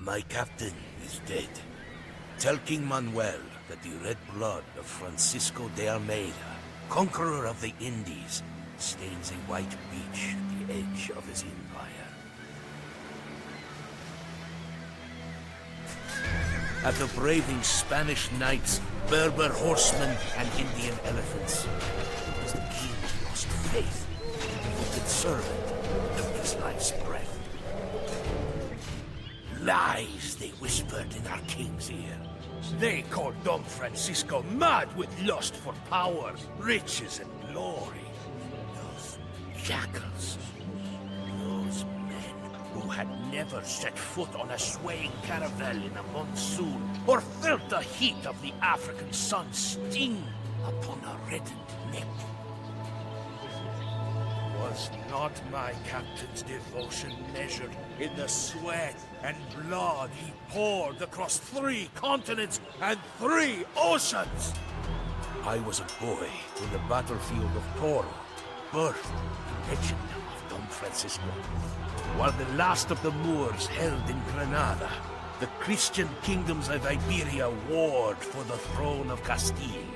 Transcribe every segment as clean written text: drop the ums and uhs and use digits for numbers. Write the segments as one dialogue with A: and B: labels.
A: My captain is dead. Tell King Manuel that the red blood of Francisco de Almeida, conqueror of the Indies, stains a white beach at the edge of his empire. After braving Spanish knights, Berber horsemen, and Indian elephants, it was the king who lost faith, devoted servant, took his life's breath. Lies, they whispered in our king's ear. They called Don Francisco mad with lust for power, riches, and glory. Those jackals, those men who had never set foot on a swaying caravel in a monsoon, or felt the heat of the African sun sting upon a reddened neck. Was not my captain's devotion measured in the sweat and blood he poured across 3 continents and 3 oceans? I was a boy in the battlefield of Toro, birthed the legend of Don Francisco. While the last of the Moors held in Granada, the Christian kingdoms of Iberia warred for the throne of Castile.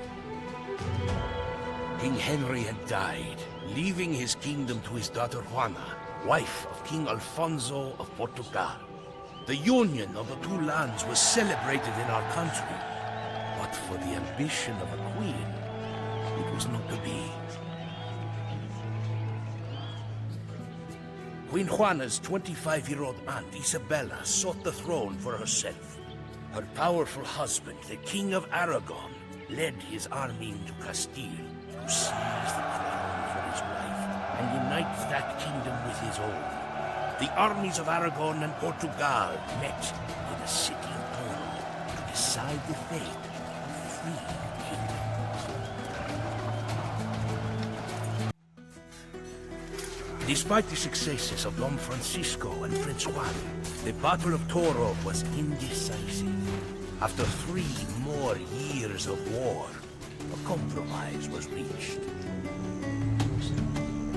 A: King Henry had died, leaving his kingdom to his daughter Juana, wife of King Alfonso of Portugal. The union of the 2 lands was celebrated in our country, but for the ambition of a queen, it was not to be. Queen Juana's 25-year-old aunt Isabella sought the throne for herself. Her powerful husband, the King of Aragon, led his army into Castile to seize the crown for his wife and unite that kingdom with his own. The armies of Aragon and Portugal met in the city of Toro to decide the fate of 3 kingdoms. Despite the successes of Don Francisco and Prince Juan, the Battle of Toro was indecisive. After 3 more years of war, a compromise was reached.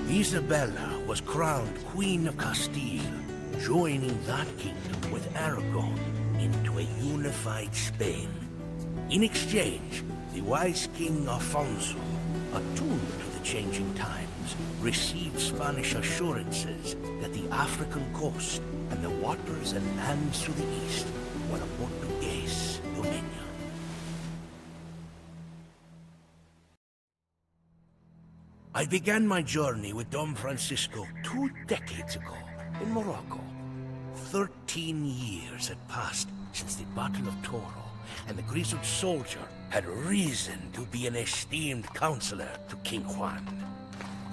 A: Isabella was crowned Queen of Castile, joining that kingdom with Aragon into a unified Spain. In exchange, the wise King Alfonso, attuned to the changing times, received Spanish assurances that the African coast and the waters and lands to the east were a Portuguese dominion. I began my journey with Don Francisco 2 decades ago in Morocco. 13 years had passed since the Battle of Toro, and the grizzled soldier had risen to be an esteemed counselor to King Juan.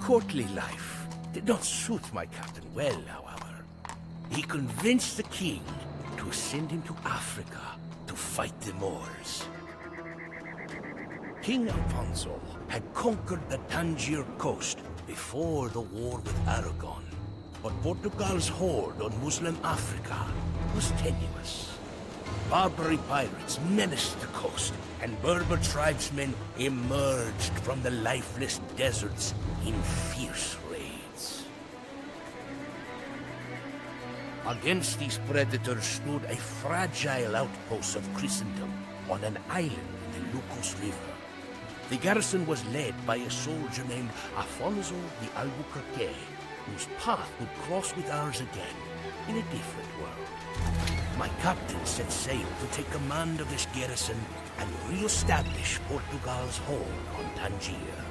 A: Courtly life did not suit my captain well, however. He convinced the king to send him to Africa to fight the Moors. King Alfonso had conquered the Tangier coast before the war with Aragon, but Portugal's hold on Muslim Africa was tenuous. Barbary pirates menaced the coast, and Berber tribesmen emerged from the lifeless deserts in fierce raids. Against these predators stood a fragile outpost of Christendom on an island in the Lucos River. The garrison was led by a soldier named Afonso de Albuquerque, whose path would cross with ours again in a different world. My captain set sail to take command of this garrison and re-establish Portugal's hold on Tangier.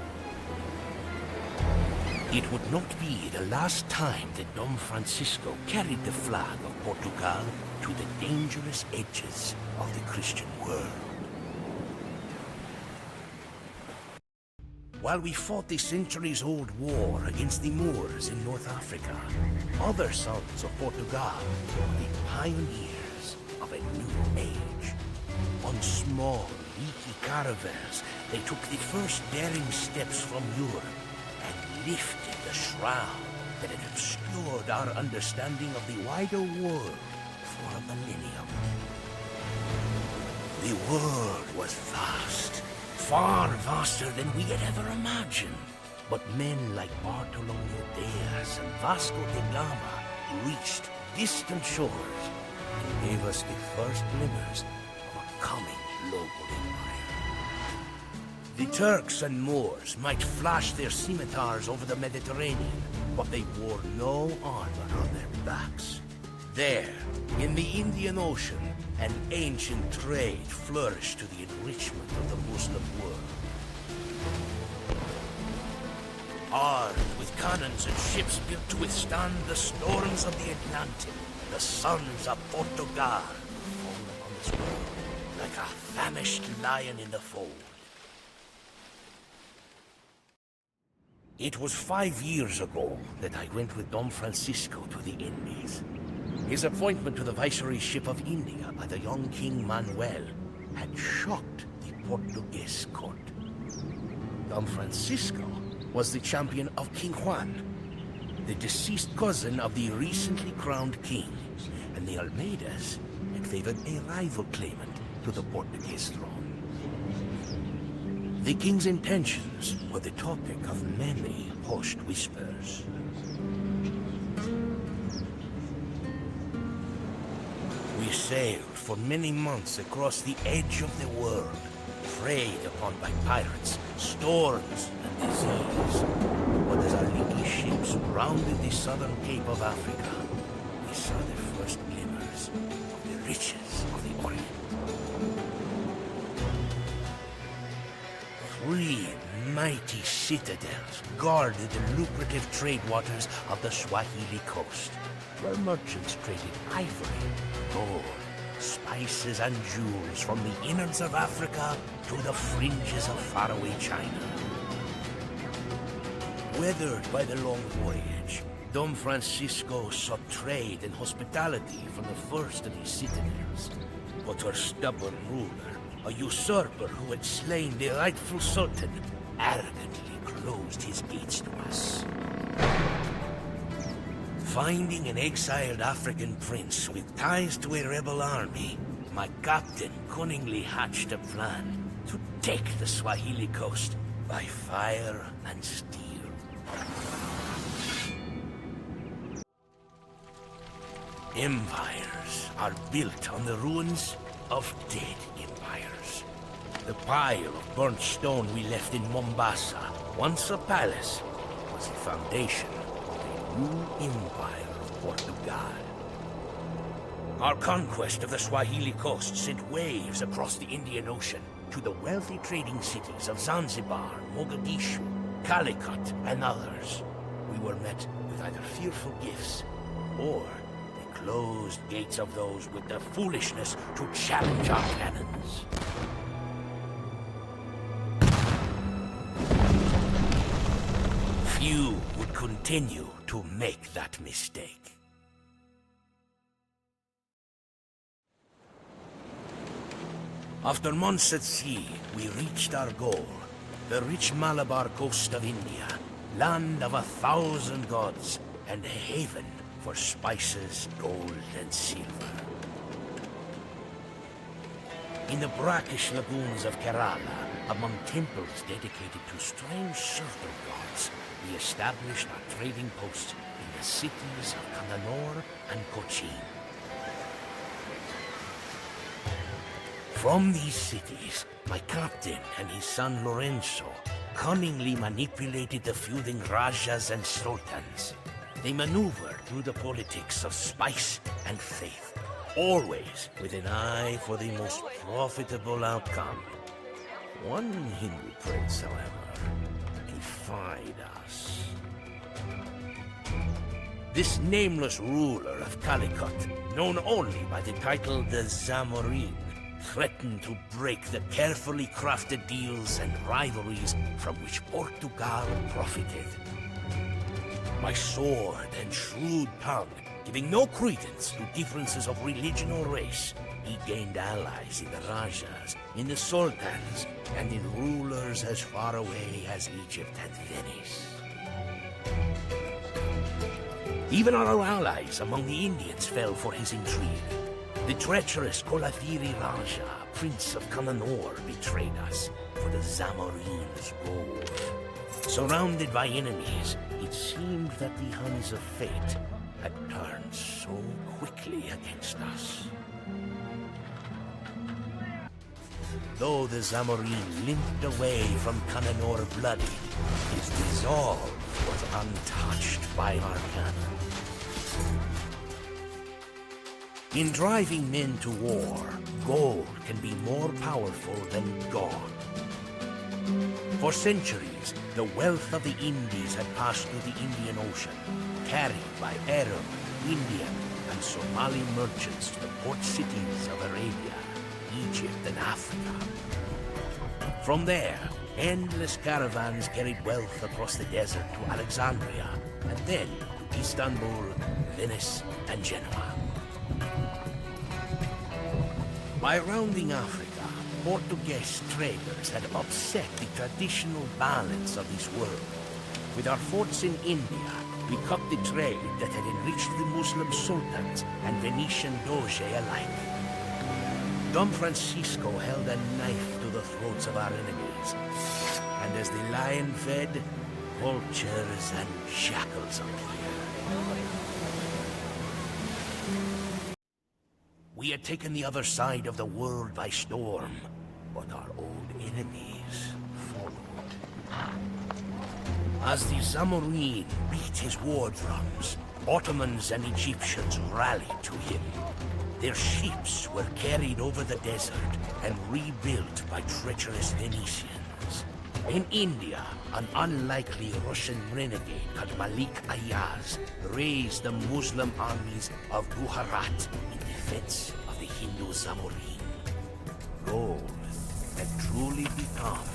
A: It would not be the last time that Don Francisco carried the flag of Portugal to the dangerous edges of the Christian world. While we fought the centuries-old war against the Moors in North Africa, other sons of Portugal were the pioneers of a new age. On small, leaky caravels, they took the first daring steps from Europe and lifted the shroud that had obscured our understanding of the wider world for a millennium. The world was vast. Far vaster than we had ever imagined. But men like Bartolomeo Diaz and Vasco da Gama reached distant shores, and gave us the first glimmers of a coming global empire. The Turks and Moors might flash their scimitars over the Mediterranean, but they wore no armor on their backs. There, in the Indian Ocean, an ancient trade flourished to the enrichment of the Muslim world. Armed with cannons and ships built to withstand the storms of the Atlantic, the sons of Portugal fall upon this world like a famished lion in the fold. It was 5 years ago that I went with Don Francisco to the Indies. His appointment to the viceroyship of India by the young King Manuel had shocked the Portuguese court. Don Francisco was the champion of King Juan, the deceased cousin of the recently crowned king, and the Almeidas had favored a rival claimant to the Portuguese throne. The king's intentions were the topic of many hushed whispers. We sailed for many months across the edge of the world, preyed upon by pirates, storms, and disease. But as our leaky ships rounded the southern cape of Africa, we saw the first glimmers of the riches of the Orient. 3 mighty citadels guarded the lucrative trade waters of the Swahili coast, where merchants traded ivory, gold, spices and jewels from the innards of Africa to the fringes of faraway China. Weathered by the long voyage, Don Francisco sought trade and hospitality from the first of these citadels. But our stubborn ruler, a usurper who had slain the rightful sultan, arrogantly closed his gates to us. Finding an exiled African prince with ties to a rebel army, my captain cunningly hatched a plan to take the Swahili coast by fire and steel. Empires are built on the ruins of dead empires. The pile of burnt stone we left in Mombasa, once a palace, was the foundation of a new empire of Portugal. Our conquest of the Swahili coast sent waves across the Indian Ocean to the wealthy trading cities of Zanzibar, Mogadishu, Calicut, and others. We were met with either fearful gifts or the closed gates of those with the foolishness to challenge our cannons. Few would continue to make that mistake. After months at sea, we reached our goal, the rich Malabar coast of India, land of 1,000 gods, and a haven for spices, gold, and silver. In the brackish lagoons of Kerala, among temples dedicated to strange serpent gods, we established our trading posts in the cities of Kannur and Cochin. From these cities, my captain and his son Lorenzo cunningly manipulated the feuding Rajas and Sultans. They maneuvered through the politics of spice and faith, always with an eye for the most profitable outcome. One Hindu prince, however, defied us. This nameless ruler of Calicut, known only by the title the Zamorin, threatened to break the carefully crafted deals and rivalries from which Portugal profited. My sword and shrewd tongue, giving no credence to differences of religion or race, he gained allies in the Rajas, in the Sultans, and in rulers as far away as Egypt and Venice. Even our allies among the Indians fell for his intrigue. The treacherous Kolathiri Raja, Prince of Kannur, betrayed us for the Zamorin's gold. Surrounded by enemies, it seemed that the hands of fate had turned so quickly against us. though the Zamorin limped away from Cananor bloodied, his resolve was untouched by our cannon. In driving men to war, gold can be more powerful than God. For centuries, the wealth of the Indies had passed through the Indian Ocean, carried by Arab, Indian, and Somali merchants to the port cities of Arabia, Egypt, and Africa. From there, endless caravans carried wealth across the desert to Alexandria, and then to Istanbul, Venice, and Genoa. By rounding Africa, Portuguese traders had upset the traditional balance of this world. With our forts in India, we cut the trade that had enriched the Muslim sultans and Venetian doge alike. Don Francisco held a knife to the throats of our enemies, and as the lion fed, vultures and jackals appeared. We had taken the other side of the world by storm, but our old enemies followed. As the Zamorin beat his war drums, Ottomans and Egyptians rallied to him. Their ships were carried over the desert and rebuilt by treacherous Venetians. In India, an unlikely Russian renegade called Malik Ayaz raised the Muslim armies of Gujarat in defense of the Hindu Zamorin. Gold had truly become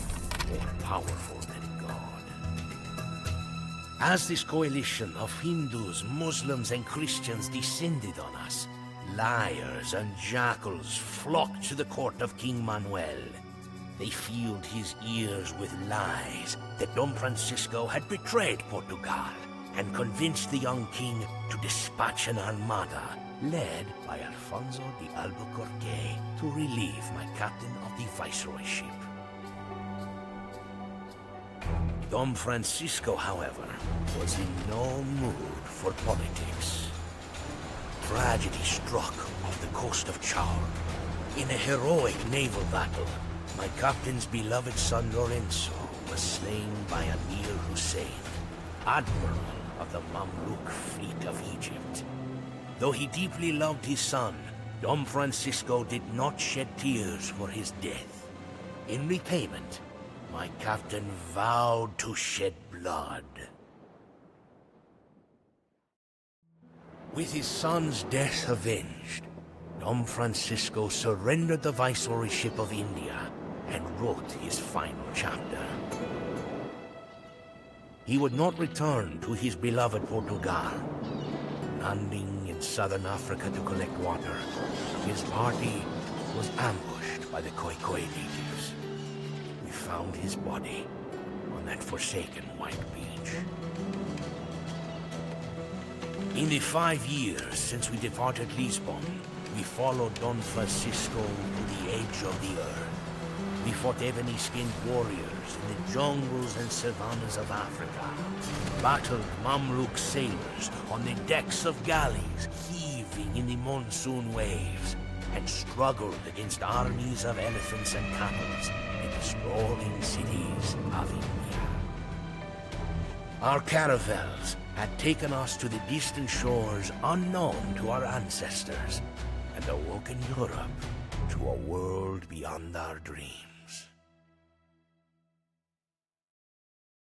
A: more powerful than God. As this coalition of Hindus, Muslims, and Christians descended on us, liars and jackals flocked to the court of King Manuel. They filled his ears with lies that Don Francisco had betrayed Portugal and convinced the young king to dispatch an armada led by Alfonso de Albuquerque to relieve my captain of the viceroyship. Don Francisco, however, was in no mood for politics. Tragedy struck off the coast of Char. In a heroic naval battle, my captain's beloved son Lorenzo was slain by Amir Hussein, admiral of the Mamluk fleet of Egypt. Though he deeply loved his son, Don Francisco did not shed tears for his death. In repayment, my captain vowed to shed blood. With his son's death avenged, Don Francisco surrendered the viceroyship of India and wrote his final chapter. He would not return to his beloved Portugal. Landing in southern Africa to collect water, his party was ambushed by the Khoikhoi natives. We found his body on that forsaken white beach. In the 5 years since we departed Lisbon, we followed Don Francisco to the edge of the earth. We fought ebony-skinned warriors in the jungles and savannas of Africa, battled Mamluk sailors on the decks of galleys heaving in the monsoon waves, and struggled against armies of elephants and camels in the sprawling cities of India. Our caravels had taken us to the distant shores unknown to our ancestors, and awoken Europe to a world beyond our dreams.